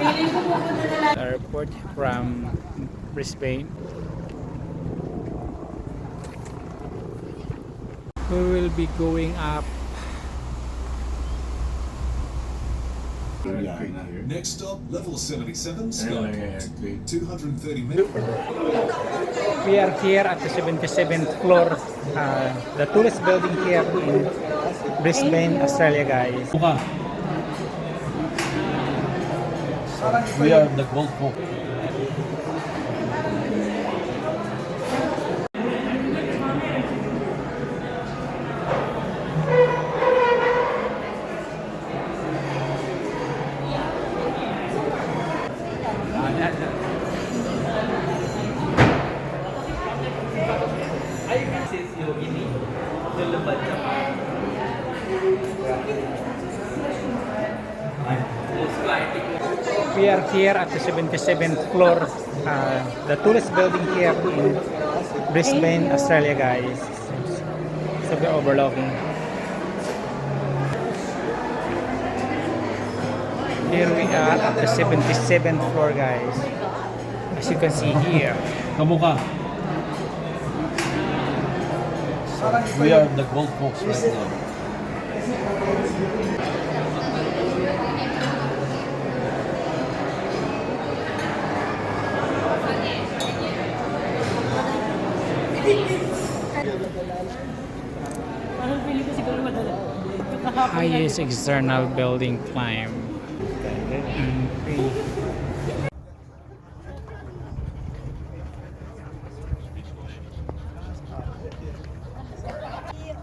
Airport from Brisbane. We will be going up. Next stop, level 77, Skyport. 230 minutes. We are here at the 77th floor, the tallest building here in Brisbane, Australia, guys. We are in the Gold Coast. We are here at the 77th floor, the tallest building here in Brisbane, Australia, guys. So we're overlooking. Here we are at the 77th floor, guys. As you can see here. Kamukha. We are in the Gold Coast right now. Highest external building climb.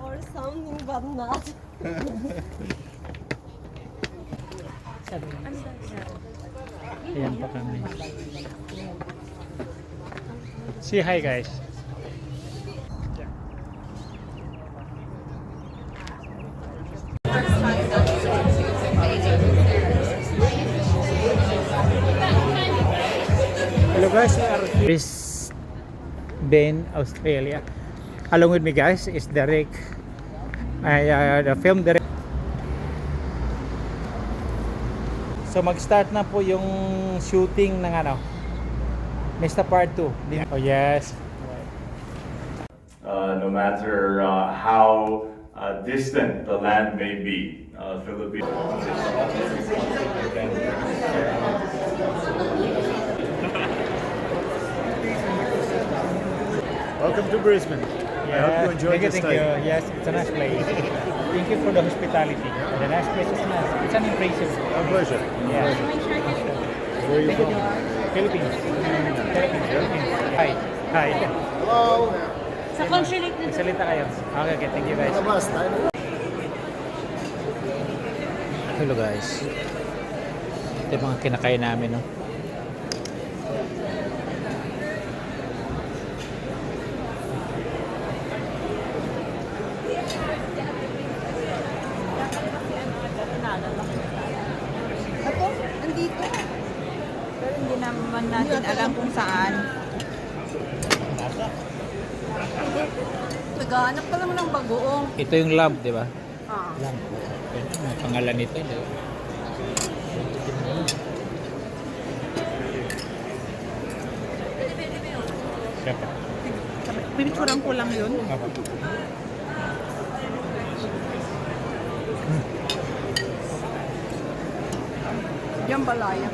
Or something, but not. Ayan pa kami. Say hi, guys. Hello guys, we are in Brisbane, Australia. Along with me guys is Derek, the film director. So mag-start na po yung shooting ng ano, Mr. Part 2. Oh yes. No matter how distant the land may be, Philippines. Welcome to Brisbane. I hope you enjoyed your Thank stay. you. Yes, it's a nice place. Thank you for the hospitality. The nice place is nice. It's an impressive. Our pleasure. Yeah. Where are you from? Philippines. Philippines. Hi. Hi. Hello. Sa consulate na Salita kayo. Okay, thank you guys. Hello guys. Ito yung mga kinakain namin, no? Ako, nandito. Pero hindi naman natin alam kung saan. Naghahanap pa naman ng bagoong. Ito yung lamb, di ba? Ah. Lamb. Ito yung pangalan nito. Di ba? Siapa? Pinicturan ko lang yun. Apa? Yung balaya.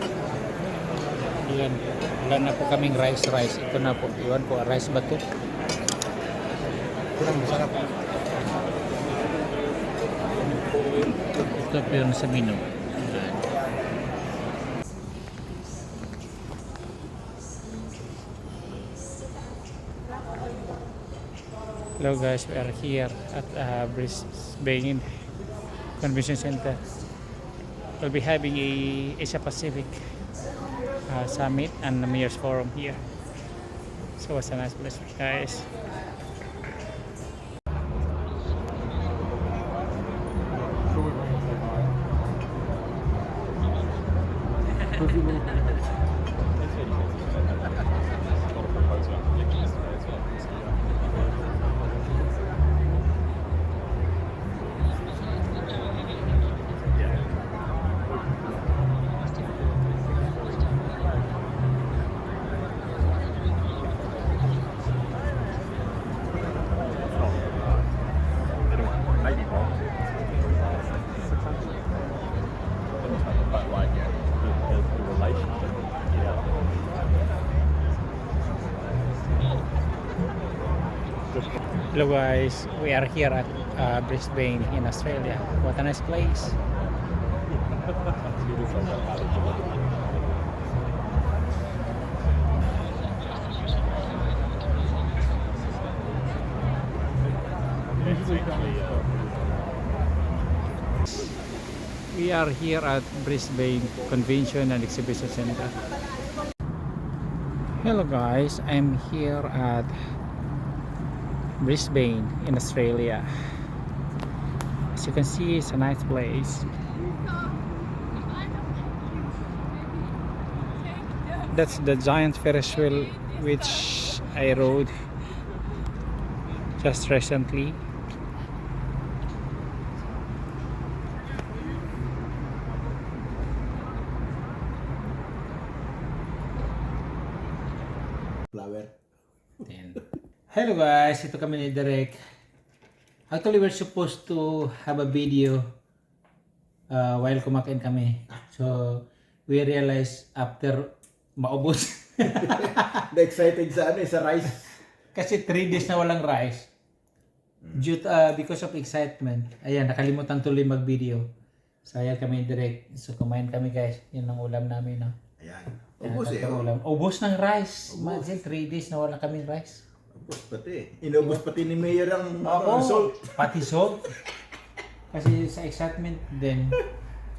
Ilan? Wala na po kaming rice. Ito na po. Iwan po, rice ba ito? Kurang masarap. Ito po yun sa menu. Hello guys, we are here at Brisbane Convention Center. We'll be having a Asia Pacific Summit and the Mayor's Forum here. So it's a nice place, guys. Hello guys, we are here at Brisbane in Australia. What a nice place. We are here at Brisbane Convention and Exhibition Center. Hello guys, I'm here at Brisbane in Australia. As you can see, it's a nice place. That's the giant Ferris wheel which I rode just recently. Flower. Hello guys, ito kami ni Derek. Actually, we're supposed to have a video while kumakain kami. So, we realized after maubos. Na-excited sa sa rice. Kasi 3 days na walang rice. Because of excitement. Ayan, nakalimutan tuloy mag-video. So, ayan kami ni Derek. So, kumain kami guys. Yun ang ulam namin. No? Ayan. Ayan, Ubus tatlong ulam. Ubos ng rice. Ubos. Imagine, 3 days na wala kaming rice. Ubus pati. Inubos pati ni Mayor ang Oo, salt. pati salt. Kasi sa excitement din,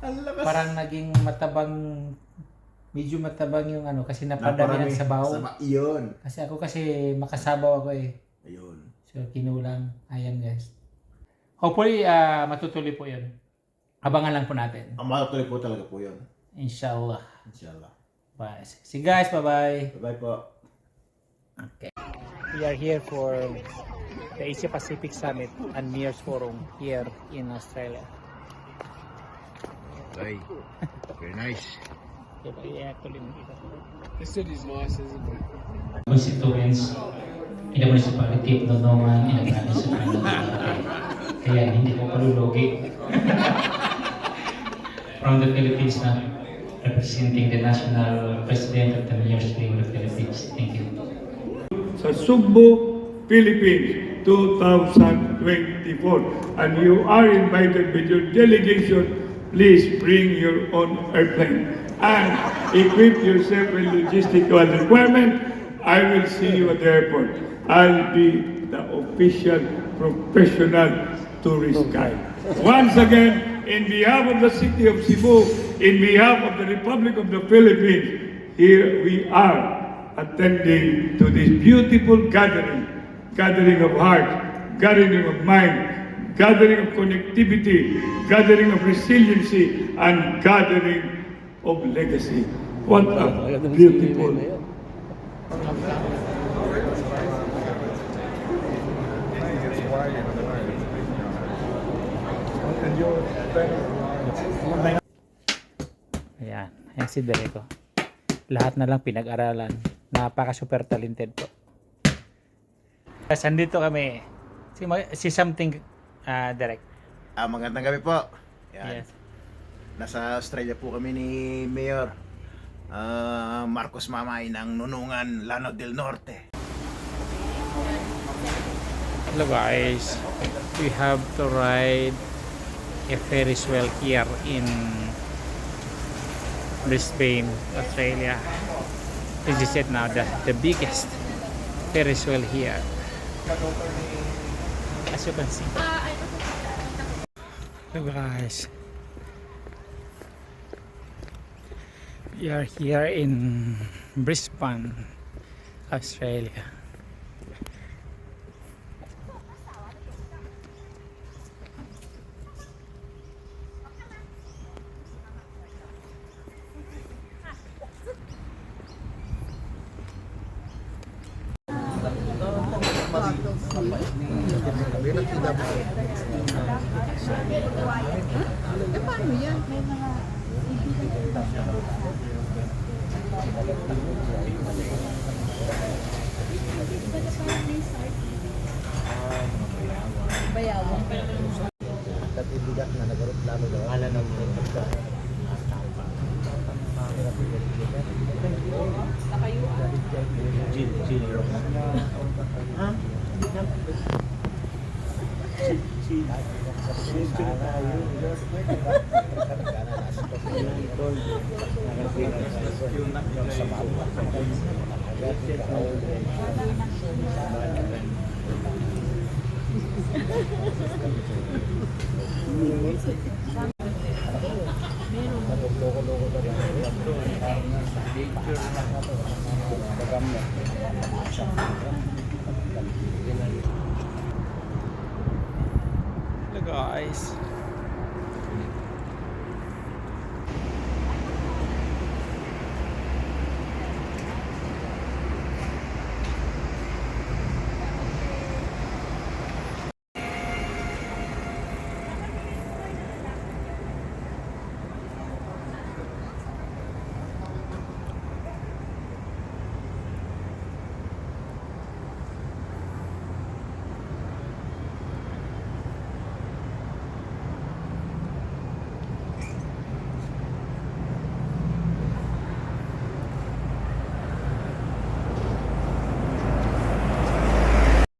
Ang lakas. parang naging matabang, medyo matabang yung ano, kasi napadami ng sabaw. Iyon. Kasi ako makasabaw ako eh. Ayun. So kinulang. Ayan guys. Hopefully, matutuloy po yun. Abangan lang po natin. Ang matutuloy po talaga po yun. Inshallah. Inshallah. Bye. See you guys. Bye-bye. Bye-bye po. Okay. We are here for the Asia Pacific Summit and Mayors Forum here in Australia. Hey. Very nice. The city is nice, isn't it? Constituents in the municipality of Nonongan in the province of Manila. Kaya hindi ko palulugi. From the Philippines na representing the National President of the Mayors Forum of the Philippines. Thank you. Sa Sugbo, Philippines 2024, and you are invited with your delegation. Please bring your own airplane and equip yourself with logistical requirement. I will see you at the airport. I'll be the official professional tourist guide. Once again, in behalf of the city of Cebu, in behalf of the Republic of the Philippines, here we are attending to this beautiful gathering of heart, gathering of mind, gathering of connectivity, gathering of resiliency, and gathering of legacy. What a beautiful. Ayan, ayan si Dereko. Lahat na lang pinag-aralan. Napaka-super talented po. Guys, andito kami. Si something, Derek. Magandang gabi po. Yan. Yes. Nasa Australia po kami ni Mayor Marcos Mamay ng Nunungan, Lanao del Norte. Hello guys. We have to ride a Ferris wheel here in Brisbane, Australia. This is it now, the biggest Ferris wheel here. As you can see. Hello guys. We are here in Brisbane, Australia. Paano yan? May mga bayawang. Bigat na nagarot lalo daw. Ala na Gin. Hello guys.